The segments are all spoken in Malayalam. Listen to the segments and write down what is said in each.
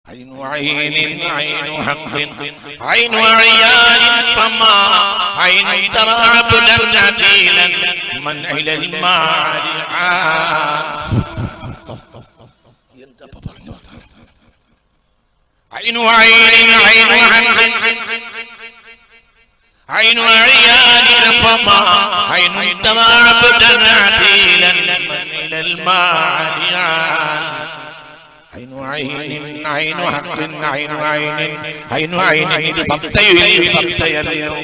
عين عين عين حق عين عيان فما عين ترى عبدا عديلا من إلى المعالي عين عين عين حق عين عيان فما عين ترى عبدا عديلا من إلى المعالي عين عين عين حق عين عين عين عين ഇത് സത്യയല്ലോ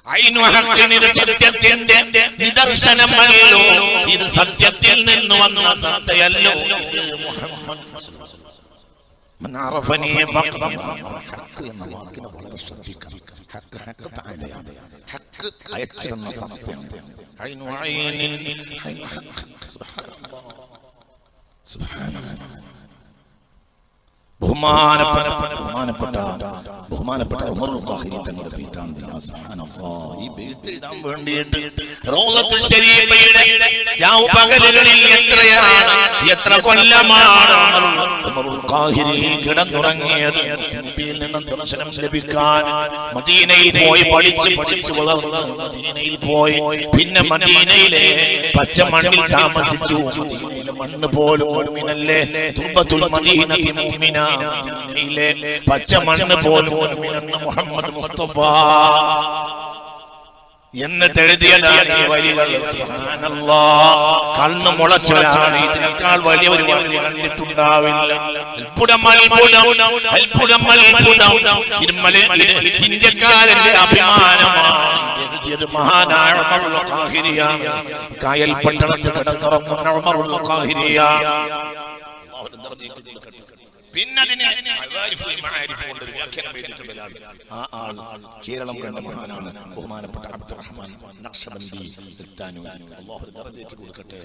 عين حق ഇത് സത്യത്തിന്റെ നിദർശനമല്ലോ ഇത് സത്യത്തിൽ നിന്ന് വന്ന സത്യയല്ലോ മുഹമ്മദ് من عرفني فقط حق എന്ന വാക്കിനെ വളരെ ശ്രദ്ധിക്കണം حق حق تعالى حق അയച്ചിരുന്ന സത്യം عين عين عين حق سبحان الله ബഹുമാനപ്പെട്ട ഉമറുൽ ഖാഹിരി തങ്ങളുടെ ബൈത്താണ് സുബ്ഹാനല്ലാഹ്. ഈ ബൈത്ത് എഴുതാൻ വേണ്ടിയിട്ട് റൗളത്തുൽ ശരീഫയുടെ പകലുകളിൽ എത്ര കൊല്ലമാണ് ഉമറുൽ ഖാഹിരി കിടന്നുറങ്ങിയത്. നബിയിൽ നിന്ന് ദർശനം ലഭിക്കാൻ മദീനയിൽ പോയി പഠിച്ച് വളർന്ന് മദീനയിൽ പോയി പിന്നെ മദീനയിലെ പച്ച മണ്ണിൽ താമസിച്ചു. മണ്ണ് പോലും മുഅ്മിനല്ലേ തുബത്തുൽ മദീനത്തി മുഅ്മിന മദീനയിലെ പച്ച മണ്ണ് പോലും മുഅ്മിനെന്ന് മുഹമ്മദ് മുസ്തഫ എന്നിട്ട് എഴുതിയതാണ് ഈ വരികൾ. സുബ്ഹാനല്ലാഹ്. കണ്ണ് മുളച്ചവരാണ്. ഇതിനേക്കാൾ വലിയ ഒരു വരി കണ്ടിട്ടുണ്ടാവില്ല. ഇന്ത്യക്കാരന്റെ അഭിമാനമാണ്. മഹാനായ ഉമറുൽ ഖാഹിരിയാണ്. കായൽ പട്ടണത്തിൽ കിടന്നുറങ്ങുന്ന ഉമറുൽ ഖാഹിരിയാണ്. പിന്നെ കേരളം കണ്ട മഹാനാണ് ബഹുമാനപ്പെട്ട അബ്ദുറഹ്മാൻ നഖ്ശബന്ദി അല്ലാഹു ദറജത്ത് കൊടുക്കട്ടെ.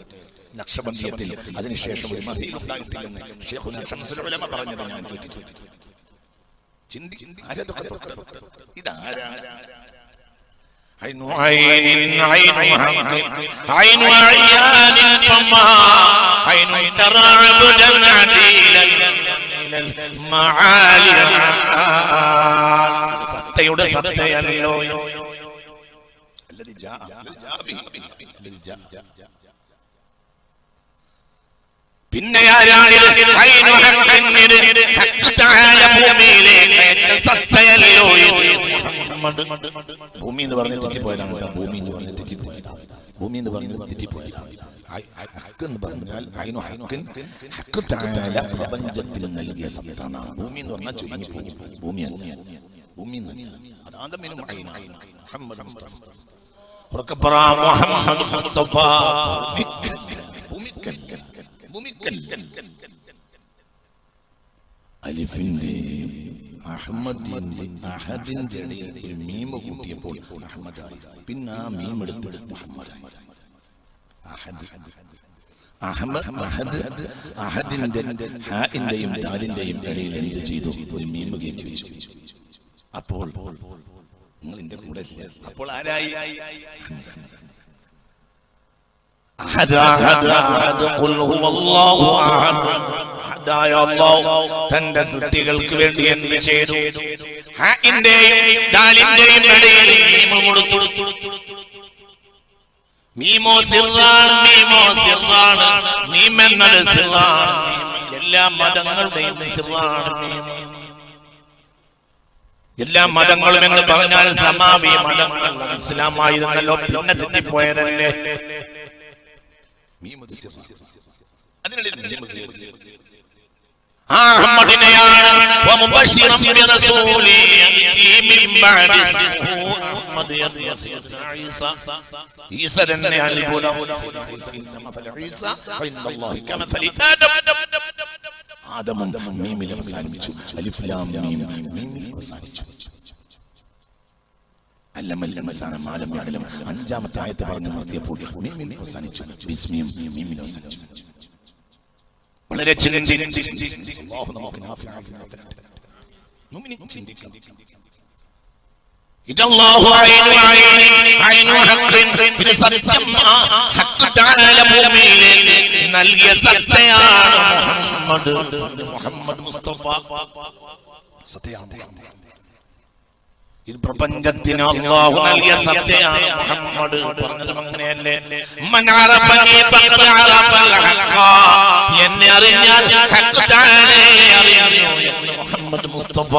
നഖ്ശബന്ദിയത്തിൽ അതിനുശേഷം ഒരു മദീന ഉണ്ടായിട്ടില്ലെന്ന് ശൈഖുനാ ശംസുൽ ഉലമ പറഞ്ഞത് ഞാൻ കേട്ടിട്ടുണ്ട്. ഇതാരാ عين عين عين حق عين عيان فما عين ترى عبدا عديلا إلى المعالي സത്തയുടെ സത്തയല്ലോ الذي جاء الذي جاء പിന്നെ ആരാണിത് ഐനു ഹഖ്ഖിന് ഹഖ് തആല ഭൂമിയിലേക്ക് അയച്ച സത്തയല്ലോ ഭൂമി എന്ന് പറഞ്ഞ് തെറ്റിപ്പോയതാണ്. ഭൂമി എന്ന് പറഞ്ഞ് തെറ്റിപ്പോയി. ഹഖ് എന്ന് പറഞ്ഞാൽ ഐനു ഹഖ്ഖിൻ ഹഖ് തആല പ്രപഞ്ചത്തിൽ നൽകിയ സത്താണ്. ഭൂമി എന്ന് പറഞ്ഞാൽ ചുരുങ്ങി പോകും. ഭൂമി അതാദമിനും ഐന മുഹമ്മദ് മുസ്തഫ മുഹമ്മദ് മുസ്തഫ അലിഫിന്റെ അഹദിന്റെ ഇടയിൽ ഒരു മീം കൂട്ടിയപ്പോൾ അഹമ്മദായി. പിന്നെ ആ മീം എടുത്തിട്ട് മുഹമ്മദായി. അഹദിന്റെ ഹാഇന്റെയും ദാലിന്റെയും ഇടയിൽ എന്ത് ചെയ്തു? ഒരു മീം കയറ്റി വെച്ചു. അപ്പോൾ നിങ്ങൾ എന്റെ കൂടെ അപ്പോൾ ആരായി? തന്റെ സൃഷ്ടികൾക്ക് വേണ്ടി എന്ത് ചെയ്തു? ഹാഇന്റെയും ദാലിന്റെയും ഇടയിൽ മീം കൊടുത്തു. മീമോ സിറാണ്, മീമോ സിറാണ്, മീം എന്നത് സിറാണ്. എല്ലാ മതങ്ങളുടെയും സിറാണ്. എല്ലാ മതങ്ങളും എന്ന് പറഞ്ഞാൽ സമാവി മതങ്ങൾ ഇസ്ലാമായിരുന്നല്ലോ. പിന്നെ തെറ്റിപ്പോയതല്ലേ. അഹ്മദിനെയാണ് ആദമും മീമിൽ അവസാനിച്ചു. അലിഫ് ലാം മീം മീമിൽ അവസാനിച്ചു. അഞ്ചാമത്തെ ആയത്ത് പറഞ്ഞു നിർത്തിയപ്പോൾ മീമിൽ അവസാനിച്ചു. ബിസ്മിയും മീമിൽ അവസാനിച്ചു. വളരെ ഇതല്ലാഹു ഐനു ഹഖ്ഖിൻ ഇത് സത്യം ഹഖ് തആല ഭൂമിയിലേക്ക് നൽകിയ സത്തയാണ് മുഹമ്മദ് മുസ്തഫ. സത്തയാണ് ഈ പ്രപഞ്ചത്തിന് അല്ലാഹു നൽകിയ സത്തയാണ് മുഹമ്മദ്. പറഞ്ഞതും അങ്ങനെയല്ലേ? മൻ അറഫനി ഫഖദ് അറഫൽ ഹഖ. എന്നെ അറിഞ്ഞാൽ ഹഖ് തആലയെ അറിഞ്ഞു എന്ന് മുഹമ്മദ് മുസ്തഫ.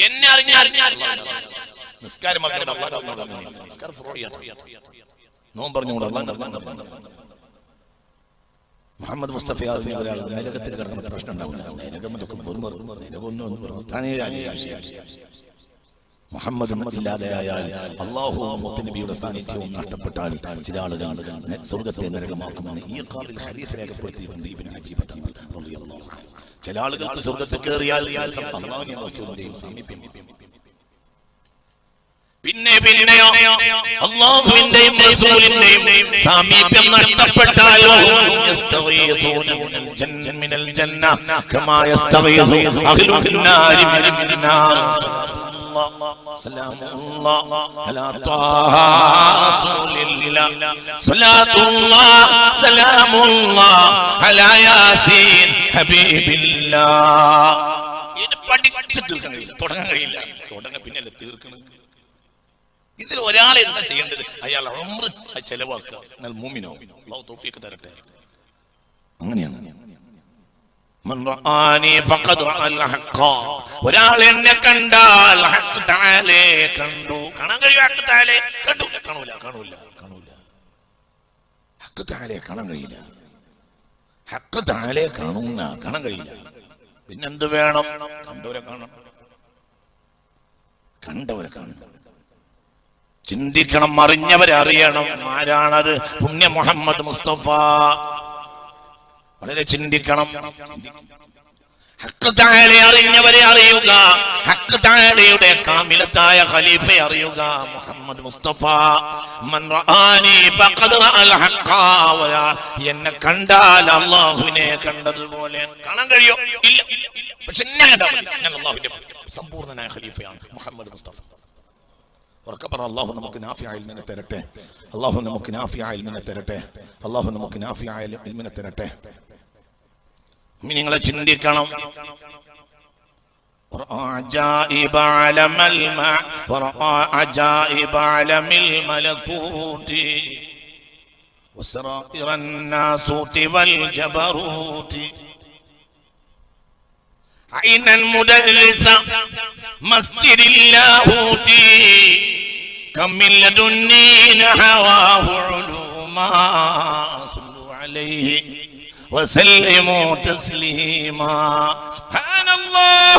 എന്നെ അറിഞ്ഞാൽ നിസ്കാരം നോമ്പ് പറഞ്ഞുകൂടാ. മുഹമ്മദ് മുസ്തഫ നരകത്തിൽ കിടക്കുന്ന പ്രശ്നം ഉണ്ടാവില്ല. മുഹമ്മദ് ഇല്ലാതെയായാൽ അല്ലാഹുവും മുത്തുനബിയുടെ സാന്നിധ്യവും നഷ്ടപ്പെട്ടാൽ ചില ആളുകൾ സ്വർഗത്തെ നരകമാക്കുമെന്ന് ഈ ഖാലിൽ ഹദീസ് രേഖപ്പെടുത്തിയിട്ടുണ്ട്. ഇബ്നു അജീബ് റളിയല്ലാഹു അൻഹു. ചില ആളുകൾക്ക് സ്വർഗത്തിൽ കയറിയാൽ അല്ലാഹുവിന്റെ റസൂലിന്റെയും സാമീപ്യം, പിന്നെയോ അല്ലാഹുവിന്റെയും റസൂലിന്റെയും സാമീപ്യം നഷ്ടപ്പെട്ടാൽ മിനൽ ജന്ന കമാ യസ്തഗീഥു അഹ്ലുൻ നാരി മിനൻ നാർ. സലാമുല്ലാഹ് അലാ ത്വാഹ റസൂലില്ലാഹ് സലാത്തുല്ലാഹ് സലാമുല്ലാഹ് അലാ യാസീൻ ഹബീബില്ലാഹ്. ഇത് പഠിച്ചിട്ട് തുടങ്ങാൻ കഴിയില്ല. പിന്നല്ലേ തീർക്കണം. ഇതിൽ ഒരാളെ എന്താ ചെയ്യേണ്ടത്? അയാൾ ഉംറ ചെലവാക്കുക. എന്നാൽ മുഅ്മിനോ അല്ലാഹു തൗഫീഖ് തരട്ടെ. അങ്ങനെയാണ്. മൻ റആനി ഫഖദ് റഅൽ ഹഖ. ഒരാൾ എന്നെ കണ്ടാൽ ഹഖ് തആലയെ കണ്ടു. കാണാൻ കഴിയോ? ഹഖ് തആലയെ കണ്ടു. കാണൂല. ഹഖ് തആലയെ കാണാൻ കഴിയില്ല. ഹഖ് തആലയെ കാണാൻ കഴിയില്ല. പിന്നെന്ത് വേണം? കണ്ടവരെ കാണണം. ചിന്തിക്കണം, അറിഞ്ഞവരെ അറിയണം. ആരാണത്? പുണ്യ മുഹമ്മദ് മുസ്തഫ. വളരെ ചിന്തിക്കണം. ഹഖ് തആലയെ അറിഞ്ഞവരെ അറിയുക. ഹഖ് തആലയുടെ കാമിലത്തായ ഖലീഫയെ അറിയുക, മുഹമ്മദ് മുസ്തഫ. മൻ റആനി ഫഖദ് റഅൽ ഹഖ. എന്നെ കണ്ടാൽ അല്ലാഹുവിനെ കണ്ടതുപോലെ കാണാൻ കഴിയോ? ഇല്ല. പക്ഷെ ഞാൻ അല്ലാഹുവിന്റെ സമ്പൂർണ്ണനായ ഖലീഫയാണ് മുഹമ്മദ് മുസ്തഫ. അല്ലാഹു നമുക്ക് നാഫിയായ ഇൽമിനെ തരട്ടെ. അല്ലാഹു നമുക്ക് നാഫിയായ ഇൽമിനെ തരട്ടെ. അല്ലാഹു നമുക്ക് നാഫിയായ ഇൽമിനെ തരട്ടെ. നിങ്ങളെ ചിന്തിക്കണം. عجائب عالم الماء عجائب عالم الملكوت وسرائر الناسوت والجبروت عينا مدلسا مسجد اللاهوت كم من لدني هواه علوما صلوا عليه وسلموا تسليما سبحان الله.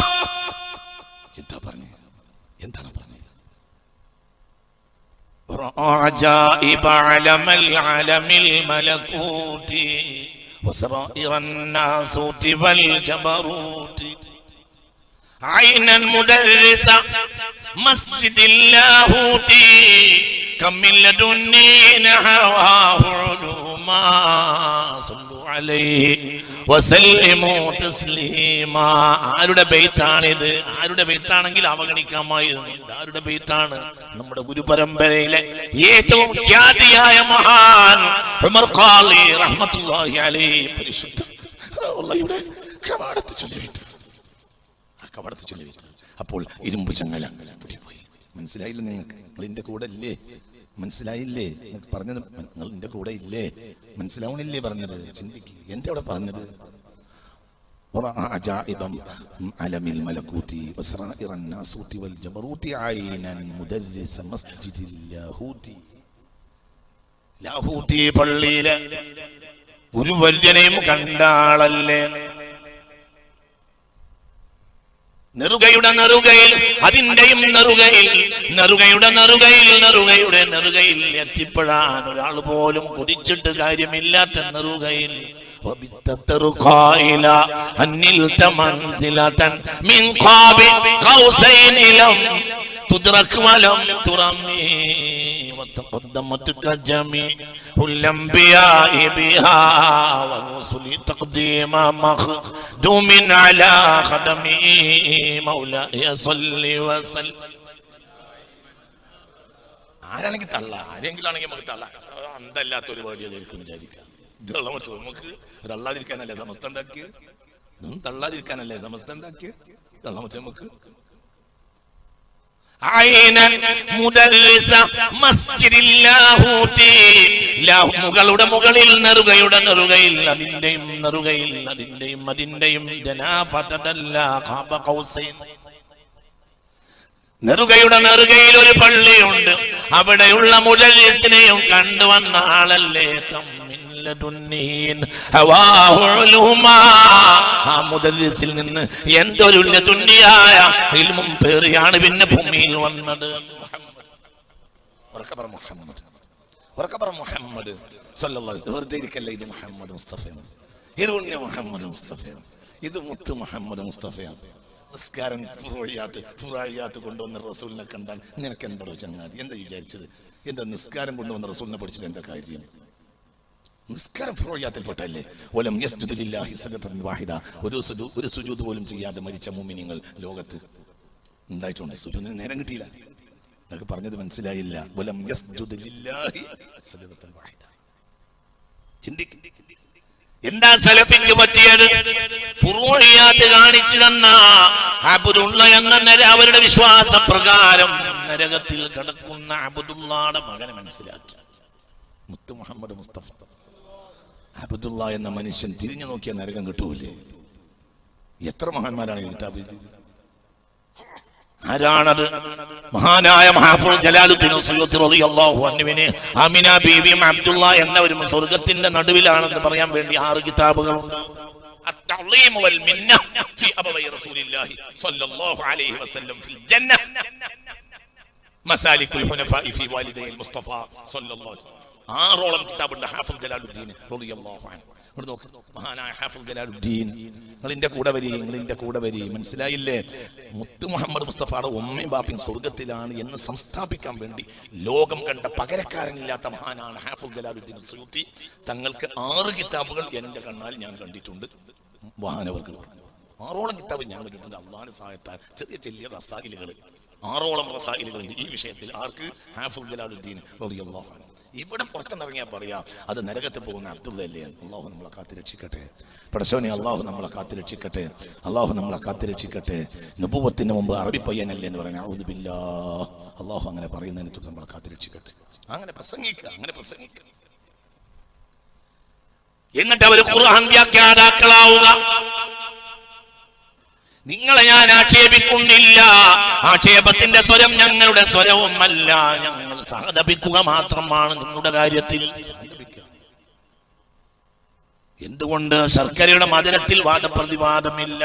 എന്താണ് പറഞ്ഞത്? عجائب علم العالم الملكوت وسرائر الناسوت والجبروت عينا مدرسا مسجد اللاهوت كم من لدني هواه علوما صلوا عليه وسلموا تسليما. ആരുടെ ബൈത്താണിത്? ആരുടെ ബൈത്താണെങ്കിൽ അവഗണിക്കാമായിരുന്നു. ആരുടെ ബൈത്താണ്? നമ്മുടെ ഗുരുപരമ്പരയിലെ ഏറ്റവും ഖ്യാതിയായ മഹാൻ ഉമർ ഖാലി റഹ്മത്തുള്ളാഹി അലൈഹി പരിശുദ്ധ അല്ലാഹുവിന്റെ കവാടത്ത് ചൊല്ലിവിട്ടു. അപ്പോൾ ഇരുമ്പ് ചങ്ങല പൊട്ടിപ്പോയി. മനസ്സിലായില്ലേ നിങ്ങൾക്ക്? നിങ്ങൾ എന്റെ കൂടെ ഇല്ലേ? മനസ്സിലായില്ലേ? പറഞ്ഞത് നിങ്ങൾ എന്റെ കൂടെ ഇല്ലേ? മനസ്സിലാവണില്ലേ പറഞ്ഞത്? ചിന്തിക്ക്. എന്താ അവിടെ പറഞ്ഞത്? علم الملكوت وسرائر الناسوت والجبروت عينا مدرس مسجد اللاهوت. ലാഹൂതി പള്ളിയിലെ ഗുരുവര്യനെയും കണ്ടാളല്ലേ? നെറുകയുടെ നെറുകയിൽ, അതിന്റെയും നെറുകയുടെ നെറുകയിൽ എത്തിപ്പെടാൻ ഒരാൾ പോലും കുതിച്ചിട്ട് കാര്യമില്ലാത്ത നെറുകയിൽ وتقدمتك جميع الأنبياء بها والرسل تقديم مخدوم على خدمه مولاي صل وسلم. ആരാണെങ്കിൽ തള്ള, ആരെങ്കിലും ആണെങ്കിൽ നമുക്ക് തള്ള. അന്തല്ലാത്തൊരു വേടിയതായിരിക്കും വിചാരിക്കാം. ഇതുള്ള നമുക്ക് തള്ളാതിരിക്കാനല്ലേ സമസ്ത ഉണ്ടാക്കിയത്? ഇതൊന്നും തള്ളാതിരിക്കാനല്ലേ സമസ്ത ഉണ്ടാക്കിയത്? ഇതുള്ള നമുക്ക് മുകളുടെ മുകളിൽ നെറുകയുടെ നെറുകയിൽ അതിന്റെയും നെറുകയുടെ നെറുകയിൽ ഒരു പള്ളിയുണ്ട്. അവിടെയുള്ള മുദല്ലിസിനെയും കണ്ടുവന്ന ആളല്ലേ ആ മുദല്ലിസിൽ നിന്ന് എന്തൊരു തുന്നിയായ ഇൽമും പേറിയാണ് പിന്നെ ഭൂമിയിൽ വന്നത്. മുഹമ്മദ് വെറുതെ ഇരിക്കല്ല, ഇത് മുഹമ്മദ് മുസ്തഫയാണ്, ഇത് ഉണ്ണിയ മുഹമ്മദ് മുസ്തഫയാണ്, ഇത് മുത്ത് മുഹമ്മദ് മുസ്തഫയാണ്. നിസ്കാരം ഫുറായിയാത്ത് കൊണ്ടുവന്ന റസൂലിനെ കണ്ടാൽ നിനക്ക് എന്താണോ ചങ്ങാതി? എന്താ വിചാരിച്ചത്? എന്താ നിസ്കാരം കൊണ്ടുവന്ന റസൂലിനെ പഠിച്ചിട്ട് എന്താ കാര്യം? നിസ്കാരം ഫുറായിയാത്തിൽപ്പെട്ടല്ലേ? വലം യസ്ജുദു ലില്ലാഹി സജദതൻ വാഹിദ, ഒരു സുജൂദ് പോലും ചെയ്യാതെ മരിച്ച മുഅ്മിനീങ്ങൾ ലോകത്ത് ഉണ്ടായിട്ടുണ്ട്. സുജൂദിന് നേരം കിട്ടിയില്ല. നിങ്ങൾക്ക് പറഞ്ഞത് മനസ്സിലായില്ല. വലം യസ്ജുദു ലില്ലാഹി സജദതൻ വാഹിദ. ചിന്തിക്ക്, എന്താ സലഫിക്ക് പറ്റിയത്? ഫുറൂഇയാത്ത് കാണിച്ചു തന്ന അബ്ദുള്ള എന്ന അവരുടെ വിശ്വാസപ്രകാരം നരകത്തിൽ കിടക്കുന്ന അബ്ദുള്ളയുടെ മകനെ മനസ്സിലാക്കി. മുത്ത് മുഹമ്മദ് മുസ്തഫ. അബ്ദുള്ള എന്ന മനുഷ്യൻ തിരിഞ്ഞു നോക്കിയ നരകം കിട്ടൂലേ? എത്ര മഹാന്മാരാണ് ഈ കിതാബ് എഴുതിയത്? ആരാണത്? മഹാനായ മഹാഫുൽ ജലാലുദ്ദീൻ സയ്യിദ് റളിയല്ലാഹു അൻഹുവിനെ ആമിന ബീവിയും അബ്ദുള്ള എന്നവരും സ്വർഗ്ഗത്തിന്റെ നടുവിലാണെന്ന് പറയാൻ വേണ്ടി 6 കിതാബുകളുണ്ട്. അത്തഅ്ലീം വൽ മിന്ന ഫി അബവൈ റസൂലില്ലാഹി സ്വല്ലല്ലാഹു അലൈഹി വസല്ലം ഫിൽ ജന്ന, മസാലികുൽ ഹുനഫാഇ ഫി വാലിദൈൽ മുസ്തഫ സ്വല്ലല്ലാഹു അലൈഹി വസല്ലം. 6ഓളം കിതാബുണ്ട് ഹാഫിൽ ജലാലുദ്ദീൻ റളിയല്ലാഹു അൻഹു. ഇവിടെ നോക്ക്, മഹാനായ ഹാഫിൽ ജലാലുദ്ദീൻ. നിങ്ങളിന്റെ കൂടെ വരി, മനസ്സിലായില്ലേ? മുത്ത് മുഹമ്മദ് മുസ്തഫയുടെ ഉമ്മയും ബാപ്പയും സ്വർഗത്തിലാണ് എന്ന് സംസ്ഥാപിക്കാൻ വേണ്ടി ലോകം കണ്ട പകരക്കാരനില്ലാത്ത മഹാനാണ് ഹാഫിൽ ജലാലുദ്ദീൻ സയൂത്തി. തങ്ങൾക്ക് 6 കിതാബുകൾ എന്റെ കണ്ണാൽ ഞാൻ കണ്ടിട്ടുണ്ട്. മഹാനവർകൾക്ക് 6ഓളം കിതാബ് ഞാൻ കണ്ടിട്ടുണ്ട്. അള്ളാഹുവിന്റെ സഹായത്താൽ ചെറിയ റസായിലുകൾ 6ഓളം റസായിലുകളുണ്ട് ഈ വിഷയത്തിൽ. ആർക്ക്? ഹാഫിൽ ജലാലുദ്ദീൻ റളിയല്ലാഹു അൻഹു. ഇവിടെ പുറത്തുനിന്നിറങ്ങിയാൽ പറയാം അത് നരകത്തിൽ പോകുന്ന അബ്ദുള്ളയല്ലേ. അള്ളാഹു നമ്മളെ കാത്തുരക്ഷിക്കട്ടെ. പടച്ചോനെ അള്ളാഹു നമ്മളെ കാത്തുരക്ഷിക്കട്ടെ. അള്ളാഹു നമ്മളെ കാത്തുരക്ഷിക്കട്ടെ. നുബുവത്തിന് മുമ്പ് അറബി പയ്യനല്ലേ എന്ന് പറയാൻ അഊദു ബില്ലാഹ്. അള്ളാഹു അങ്ങനെ പറയുന്നതിനെ തുടർന്ന് നമ്മളെ കാത്തുരക്ഷിക്കട്ടെ. അങ്ങനെ പ്രസംഗിക്കുക. എന്നിട്ട് അവർ ഖുർആൻ വ്യാഖ്യാതാക്കളാവുക. നിങ്ങളെ ഞാൻ ആക്ഷേപിക്കുന്നില്ല. ആക്ഷേപത്തിന്റെ സ്വരം ഞങ്ങളുടെ സ്വരവുമല്ല. ഞങ്ങൾ സഹതപിക്കുക മാത്രമാണ് നിങ്ങളുടെ കാര്യത്തിൽ. എന്തുകൊണ്ട്? ശർക്കരയുടെ മധുരത്തിൽ വാദപ്രതിവാദമില്ല.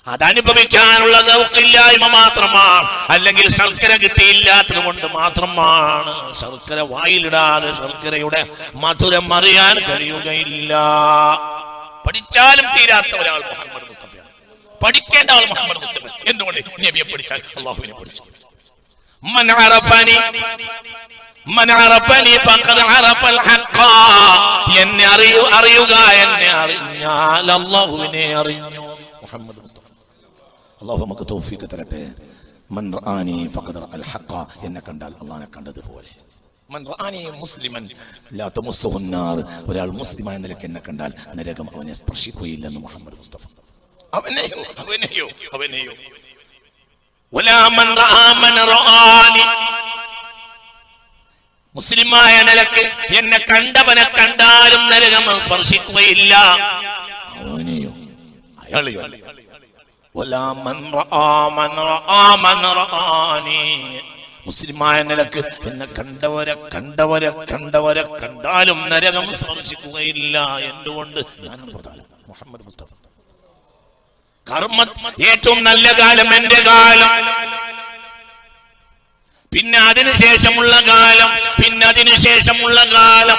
അതനുഭവിക്കാനുള്ള ദൗഖില്ലായ്മ മാത്രമാണ്. അല്ലെങ്കിൽ ശർക്കര കിട്ടിയില്ലാത്തത് കൊണ്ട് മാത്രമാണ്. ശർക്കര വായിലിടാതെ ശർക്കരയുടെ മധുരം അറിയാൻ കഴിയുകയില്ല. പഠിച്ചാലും തീരാത്ത ഒരാൾ മുഹമ്മദ് മുസ്തഫയാണ്. പഠിക്കേണ്ട ആൾ മുഹമ്മദ് മുസ്തഫ. എന്തുകൊണ്ട്? നബിയെ പഠിച്ചാൽ അല്ലാഹുവിനെ പഠിച്ചു. മൻ അറഫനി ഫഖദ് അറഫൽ ഹഖ. എന്നെ അറിയുക, എന്നെ അറിഞ്ഞാൽ അല്ലാഹുവിനെ അറിഞ്ഞു. മുഹമ്മദ് മുസ്തഫ. അല്ലാഹു നമുക്ക് തൗഫീഖ് തരട്ടെ. മൻ റആനി ഫഖദ് റഅൽ ഹഖ. എന്നെ കണ്ടാൽ അല്ലാഹുവിനെ കണ്ടതുപോലെ. മൻ റആനി മുസ്ലിമൻ ലാ തമസ്സുഹു നാർ. ഒരാൾ മുസ്ലിമായ നിലയ്ക്ക് എന്നെ കണ്ടാൽ നരകം അവനെ സ്പർശിക്കുകയില്ലെന്ന് മുഹമ്മദ് മുസ്തഫ. അവനെയോ വലാ മൻ റആ മൻ റആനി. മുസ്ലിമായ നിലയ്ക്ക് എന്നെ കണ്ടവനെ കണ്ടാലും നരകം സ്പർശിക്കുകയില്ല. അവനെയോ അയാളെയോ. വലാ മൻ റആ മൻ റആനി. മുസ്ലിമായ നിലക്ക് എന്നെ കണ്ടവരെ കണ്ടാലും നരകം സ്പർശിക്കുകയില്ല. എന്തുകൊണ്ട്? ഞാനാണ് പ്രധാനം. മുഹമ്മദ് മുസ്തഫ. കർമ്മ ഏറ്റവും നല്ല കാലം എന്റെ കാലം, പിന്നെ അതിനുശേഷമുള്ള കാലം, പിന്നെ അതിനുശേഷമുള്ള കാലം.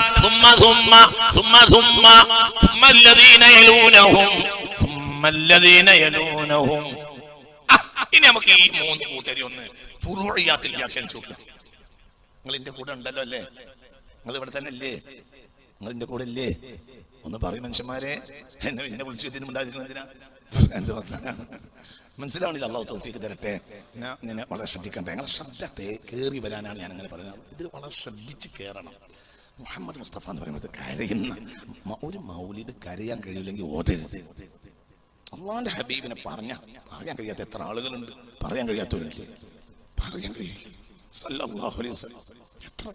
ഇനി നമുക്ക് ഈ 3 കൂട്ടരെ ഒന്ന് ഫുറൂഇയാത്തിൽ വ്യാഖ്യാനിച്ചു നോക്കാം. നിങ്ങൾ എന്റെ കൂടെ ഉണ്ടല്ലോ അല്ലേ? നിങ്ങൾ ഇവിടെ തന്നെ അല്ലേ? നിങ്ങൾ എന്റെ കൂടെ അല്ലേ? ഒന്ന് പറയും മനുഷ്യന്മാരെ. എന്നെ വിളിച്ചു ഇതിനുണ്ടായിരിക്കണം. എന്തിനാ? എന്താ മനസ്സിലാവണില്ല. അള്ളാഹു തൗഫീഖ് തരട്ടെ. ഞാൻ വളരെ ശ്രദ്ധിക്കട്ടെ. ഞങ്ങളെ ശബ്ദത്തെ കയറി വരാനാണ് ഞാൻ അങ്ങനെ പറയുന്നത്. ഇത് വളരെ ശ്രദ്ധിച്ച് കയറണം. മുഹമ്മദ് മുസ്തഫ എന്ന് പറയുന്നത് കരയുന്ന ഒരു മൗലിദ് കരയാൻ കഴിയില്ലെങ്കിൽ ഓതരുത്. അള്ളാന്റെ ഹബീബിനെ പറയാൻ കഴിയാത്ത എത്ര ആളുകളുണ്ട്, പറയാൻ കഴിയാത്തവരില്ലേ, പറയാൻ കഴിയില്ല. സല്ലല്ലാഹു അലൈഹി വസല്ലം എത്ര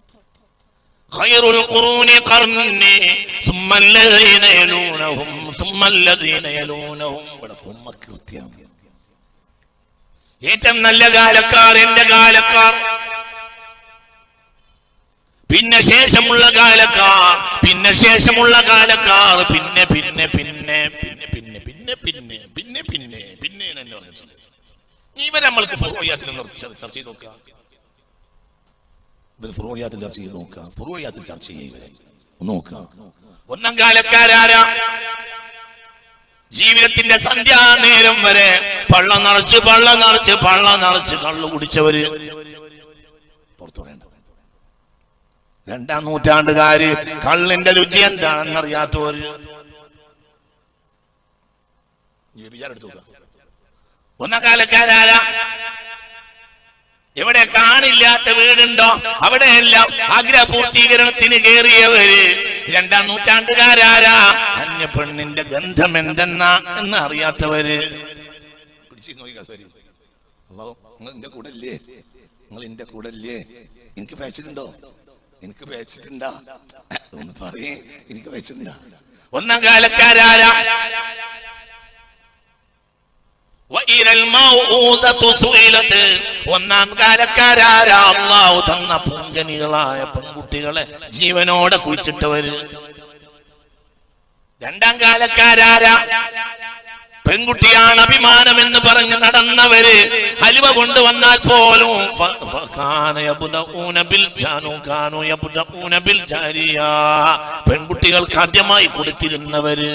ഖൈറുൽ ഖുറൂനി ഖർനി സുമ്മ അല്ലദീന യലൂനഹും സുമ്മ അല്ലദീന യലൂനഹും സുമ്മ കൃത്യം. ഏറ്റവും നല്ല കാലക്കാർ എന്റെ കാലക്കാർ, പിന്നെ ശേഷമുള്ള കാലക്കാർ, പിന്നെ ശേഷമുള്ള കാലക്കാർ, പിന്നെ പിന്നെ പിന്നെ പിന്നെ പിന്നെ പിന്നെ പിന്നെ പിന്നെ പിന്നെ പിന്നെ എന്ന് പറഞ്ഞിട്ടുണ്ട്. ഇവരെ നമ്മൾക്ക് ഫുറൂഇയാത്തിൽ ചർച്ച ചെയ്ത് നോക്കുക. ഇവർ ഫുറൂഇയാത്തിൽ ചർച്ച ചെയ്ത് നോക്കുക. ഫുറൂഇയാത്തിൽ ചർച്ച ചെയ്യുക. ഇവരെ നോക്കുക. ഒന്നാം കാലക്കാരാരാ? ജീവിതത്തിന്റെ സന്ധ്യാനേരം വരെ പള്ള നിറച്ച് കള്ളു കുടിച്ചവര് പുറത്തു പറയണ്ട. രണ്ടാം നൂറ്റാണ്ടുകാര് കള്ളിന്റെ രുചി എന്താണെന്ന് അറിയാത്തവര് വിചാരെടുത്തു. ഒന്നാം കാലക്കാരാരാ? എവിടെ കാണില്ലാത്ത വീടുണ്ടോ അവിടെയെല്ലാം ആഗ്രഹ പൂർത്തീകരണത്തിന് കയറിയവര്. രണ്ടാം നൂറ്റാണ്ടുകാരാരാ? അന്യ പെണ്ണിന്റെ ഗന്ധം എന്തെന്നാ എന്ന് അറിയാത്തവര്. എന്റെ കൂടെ അല്ലേ, നിങ്ങൾ എന്റെ കൂടെ അല്ലേ? എനിക്ക് പേച്ചിട്ടുണ്ടോ? എനിക്ക് പേച്ചിട്ടുണ്ടാ? ഒന്ന് പറയേ, എനിക്ക് പേച്ചിട്ടുണ്ടാ? ഒന്നാം കാലക്കാരാരാ? ഒന്നാം കാലക്കാരാരാ? അല്ലാഹു തന്ന പൂങ്കനികളായ പെൺകുട്ടികളെ ജീവനോടെ കുഴിച്ചിട്ടവര്. രണ്ടാം കാലക്കാരാരാ? പെൺകുട്ടിയാണ് അഭിമാനം എന്ന് പറഞ്ഞ് നടന്നവര്. ഹലുവ കൊണ്ടുവന്നാൽ പോലും പെൺകുട്ടികൾക്ക് ആദ്യമായി കൊടുത്തിരുന്നവര്.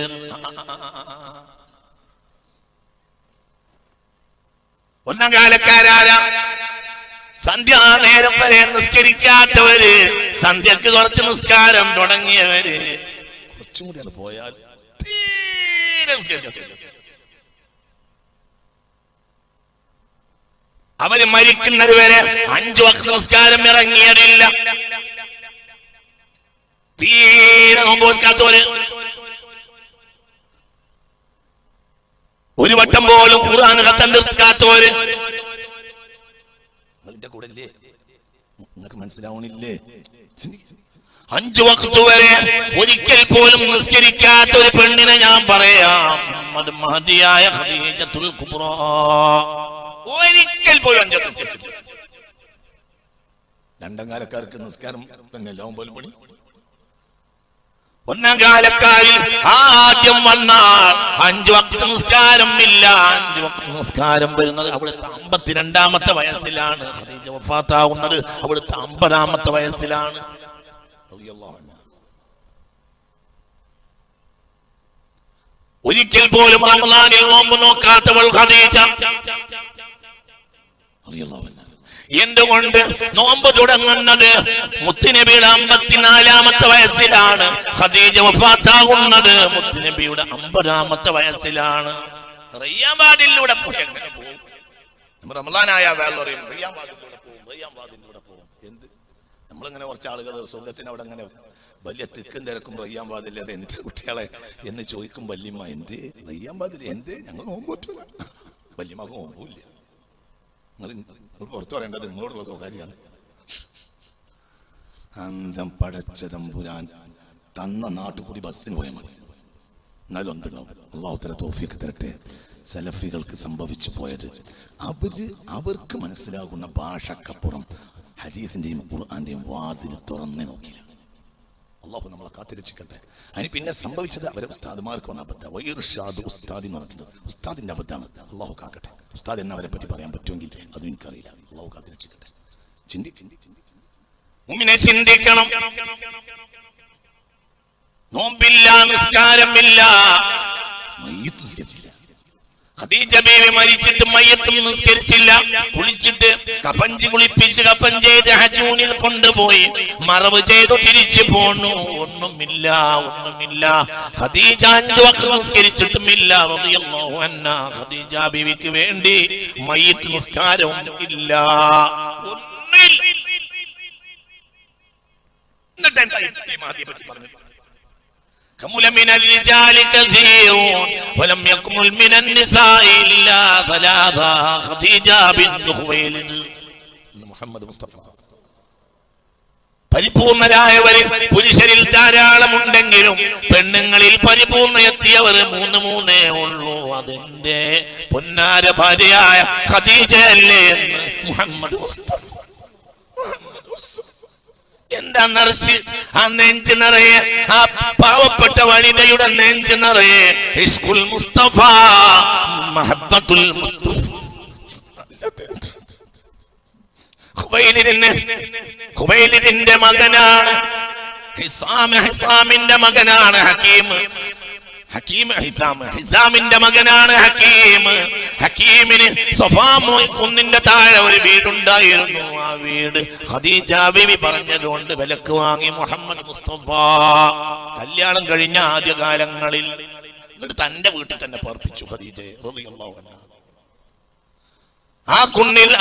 ഒന്നാം കാലക്കാരാരാ? സന്ധ്യാനേരം വരെ നിസ്കരിക്കാത്തവര്, സന്ധ്യക്ക് കുറച്ച് നിസ്കാരം തുടങ്ങിയവര്. കുറച്ചും കൂടിയാണ് പോയാൽ തീരെ അവര് മരിക്കുന്നത് വരെ 5 വക്ത് നിസ്കാരം ഇറങ്ങിയതില്ല. തീരെ നോമ്പ് വെക്കാത്തവര്, ഒരു വട്ടം പോലും ഖുർആൻ ഖത്തം നിർത്താത്തവര്. നിങ്ങളുടെ കൂടെ ഇല്ലേ? നിങ്ങൾക്ക് മനസ്സിലാവണില്ലേ? 5 വക്ത് വരെ ഒരിക്കൽ പോലും നിസ്കരിക്കാത്ത ഒരു പെണ്ണിനെ ഞാൻ പറയാം. മഹദിയായ ഖദീജത്തുൽ കുബ്ര ഒരിക്കൽ പോലും 5 വക്ത് നിസ്കരിച്ചിട്ടില്ല. രണ്ടാം കാലക്കാർക്ക് നിസ്കാരം തന്നെ എല്ലാം പോലും പണി. ഒന്നാം കാലക്കാരിൽ ആദ്യം വന്നാൽ 5 വക്ത് നിസ്കാരം ഇല്ല. 5 വക്ത് നിസ്കാരം വരുന്നത് അവിടുത്തെ 52ാമത്തെ വയസ്സിലാണ്. ഖദീജ വഫാത്താവുന്നത് അവിടുത്തെ 50ാമത്തെ വയസ്സിലാണ്. ഒരിക്കൽ പോലും റമളാനിൽ നോമ്പ് നോക്കാത്തവൾ ഖദീജ. എന്തുകൊണ്ട്? നോമ്പ് തുടങ്ങുന്നത് മുത്തുനബിയുടെ 54ാമത്തെ വയസ്സിലാണ്. ഖദീജ വഫാത്താകുന്നത് മുത്തുനബിയുടെ 50ാമത്തെ വയസ്സിലാണ്. റയ്യാൻ വാതിലൂടെ പോയി എങ്ങനെ പോകും? റമളാനായ പറയും റയ്യാൻ വാതിലൂടെ പോകും, റയ്യാൻ വാതിലൂടെ പോകും. എന്ത് നമ്മളിങ്ങനെ കുറച്ച് ആളുകൾ സ്വർഗത്തിന് അവിടെ അങ്ങനെ വലിയ തിക്കും തിരക്കും റയ്യാൻ വാതിൽ, അത് എന്ത് കുട്ടികളെ എന്ന് ചോദിക്കും വല്യമ്മ. എന്ത് റയ്യാൻ വാതിൽ? എന്ത്? ഞങ്ങൾ നോമ്പ് പറ്റൂല. വല്യമ്മക്ക് നോമ്പില്ല. നിങ്ങൾ പുറത്തു പറയേണ്ടത് നിങ്ങളോടുള്ള സ്വകാര്യമാണ്. അന്തം പടച്ച തമ്പുരാൻ തന്ന നാട്ടുകൂടി ബസ്സിന് പോയാൽ മതി, എന്നാലും എന്തുണ്ടാവും. അല്ലാഹു തആല തൗഫീഖ് തരട്ടെ. സലഫികൾക്ക് സംഭവിച്ചു പോയത് അവർക്ക് മനസ്സിലാകുന്ന ഭാഷക്കപ്പുറം ഹദീസിന്റെയും ഖുർആന്റെയും വാതിൽ തുറന്നേ നോക്കിയില്ല. അല്ലാഹു നമ്മളെ കാത്തിരക്ഷിക്കട്ടെ. അതിന് പിന്നെ സംഭവിച്ചത് അവരെ ഉസ്താദുമാർക്ക് വന്ന അബദ്ധ. വൈർഷാദ് ഉസ്താദി എന്ന് പറഞ്ഞിട്ടുണ്ട്. ഉസ്താദിന്റെ അബദ്ധമാണ്. അല്ലാഹു കാക്കട്ടെ. ഉസ്താദ് എന്ന് അവരെ പറ്റി പറയാൻ പറ്റുമെങ്കിൽ അതും എനിക്കറിയില്ല. അല്ലാഹു കാത്തിരക്ഷിക്കട്ടെ. മുഅ്മിനെ ചിന്തിക്കണം. നോമ്പില്ല, നിസ്കാരമില്ല, ഖദീജ ബീവി മരിച്ചിട്ട് മയ്യത്തും നിസ്കരിച്ചില്ല. കുളിച്ചിട്ട് കഫഞ്ചി കുളിപ്പിച്ച് കഫൻ ചെയ്ത് ഹജൂനിൽ കൊണ്ടുപോയി മറവ് ചെയ്തു തിരിച്ചു പോന്നു. ഒന്നുമില്ല. ഖദീജ 5 വഖ്ത് നിസ്കരിച്ചിട്ടുമില്ല റളിയല്ലാഹു അൻഹാ. ഖദീജ ബീവിക്ക് വേണ്ടി മയ്യത്ത് നിസ്കാരവും ഇല്ല. ഒന്നുമില്ല. എന്നിട്ട് എന്താ ഈ മഹദിയെ പറ്റി പറഞ്ഞു? كمل من الرجال كثير ولم يكمل من النساء إلا 3 خديجة بنت خويلد محمد مصطفى. പരിപൂർണരായവർ പുരുഷരിൽ ധാരാളമുണ്ടെങ്കിലും പെണ്ണുങ്ങളിൽ പരിപൂർണയെത്തിയവർ 3 ഉള്ളൂ. അതെന്റെ പൊന്നാര ഭാര്യയായ ഖദീജയല്ലേ എന്ന് മുഹമ്മദ് മുസ്തഫ. എന്താ നിറച്ച് ആ നെഞ്ച് നിറയെ, ആ പാവപ്പെട്ട വനിതയുടെ നെഞ്ച് നിറയെ ഇഷ്ഖുൽ മുസ്തഫ, മഹബ്ബത്തുൽ മുസ്തഫ. ഖുവൈലിദിന്റെ മകനാണ് ഹിസാമിന്റെ മകനാണ് ഹിസാമിന്റെ മകനാണ് ഹക്കീം. ഹക്കീമിന് സഫാ കുന്നിന്റെ താഴെ ഒരു വീടുണ്ടായിരുന്നു. ആ വീട് ഖദീജ ബീവി പറഞ്ഞതുകൊണ്ട് വിലക്ക് വാങ്ങി മുഹമ്മദ് മുസ്തഫ. കല്യാണം കഴിഞ്ഞ ആദ്യകാലങ്ങളിൽ എന്നിട്ട് തന്റെ വീട്ടിൽ തന്നെ പാർപ്പിച്ചു ഖദീജയെ റളിയല്ലാഹു അൻഹ. ആ കുന്നിൽ,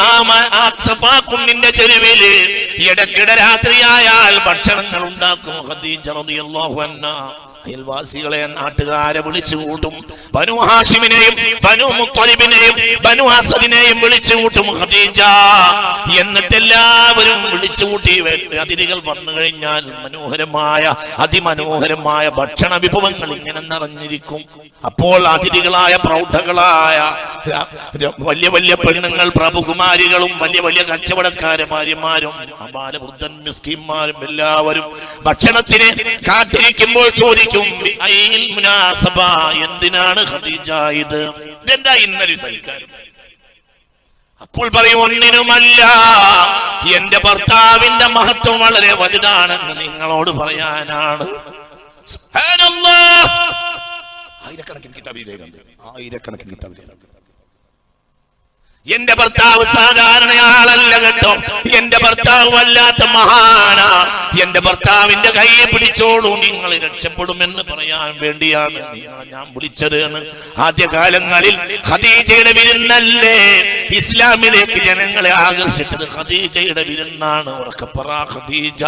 ആ സഫാ കുന്നിന്റെ ചെരുവില് ഇടയ്ക്കിടെ രാത്രിയായാൽ ഭക്ഷണങ്ങൾ ഉണ്ടാക്കും ഖദീജ റളിയല്ലാഹു അൻഹ. അയൽവാസികളെ, നാട്ടുകാരെ വിളിച്ചു കൂട്ടും. ബനു ഹാഷിമിനെയും ബനു മുത്തലിബിനെയും ബനു അസദിനെയും വിളിച്ചു കൂട്ടും ഖദീജ. എന്നിട്ട് എല്ലാവരും വിളിച്ചു കൂട്ടി അതിഥികൾ വന്നു കഴിഞ്ഞാൽ അതിമനോഹരമായ ഭക്ഷണ വിഭവങ്ങൾ ഇങ്ങനെ നിറഞ്ഞിരിക്കും. അപ്പോൾ അതിഥികളായ പ്രൗഢകളായ വലിയ വലിയ പെണ്ണുങ്ങൾ, പ്രഭുകുമാരികളും വലിയ വലിയ കച്ചവടക്കാരെ ഭാര്യമാരും ബാലവൃദ്ധൻ മിസ്കിന്മാരും എല്ലാവരും ഭക്ഷണത്തിന് കാത്തിരിക്കുമ്പോൾ ചോദിക്കും, എന്തിനാണ് ഖദീജ ഇത്? ഇതെന്താ ഇന്നലെ സൽക്കാരം? അപ്പോൾ പറയും, ഒന്നിനുമല്ല, എന്റെ ഭർത്താവിന്റെ മഹത്വം വളരെ വലുതാണെന്ന് നിങ്ങളോട് പറയാനാണ്. സുബ്ഹാനല്ലാഹ്. ആയിരക്കണക്കിന് കിതാബിലേക്കുണ്ട്, ആയിരക്കണക്കിന് കിതാബിലേക്കുണ്ട്. എന്റെ ഭർത്താവ് സാധാരണയാളല്ല കേട്ടോ. എന്റെ ഭർത്താവ് വല്ലാത്ത മഹാനാ. എന്റെ ഭർത്താവിന്റെ കൈയെ പിടിച്ചോളൂ, നിങ്ങൾ രക്ഷപ്പെടുമെന്ന് പറയാൻ വേണ്ടിയാണ് നിങ്ങളെ ഞാൻ വിളിച്ചത് എന്ന്. ആദ്യകാലങ്ങളിൽ ഖദീജയുടെ വിരുന്നല്ലേ ഇസ്ലാമിലേക്ക് ജനങ്ങളെ ആകർഷിച്ചത്. ഖദീജയുടെ വിരുന്നാണ്. ഉറക്കപ്പറ ഖദീജ.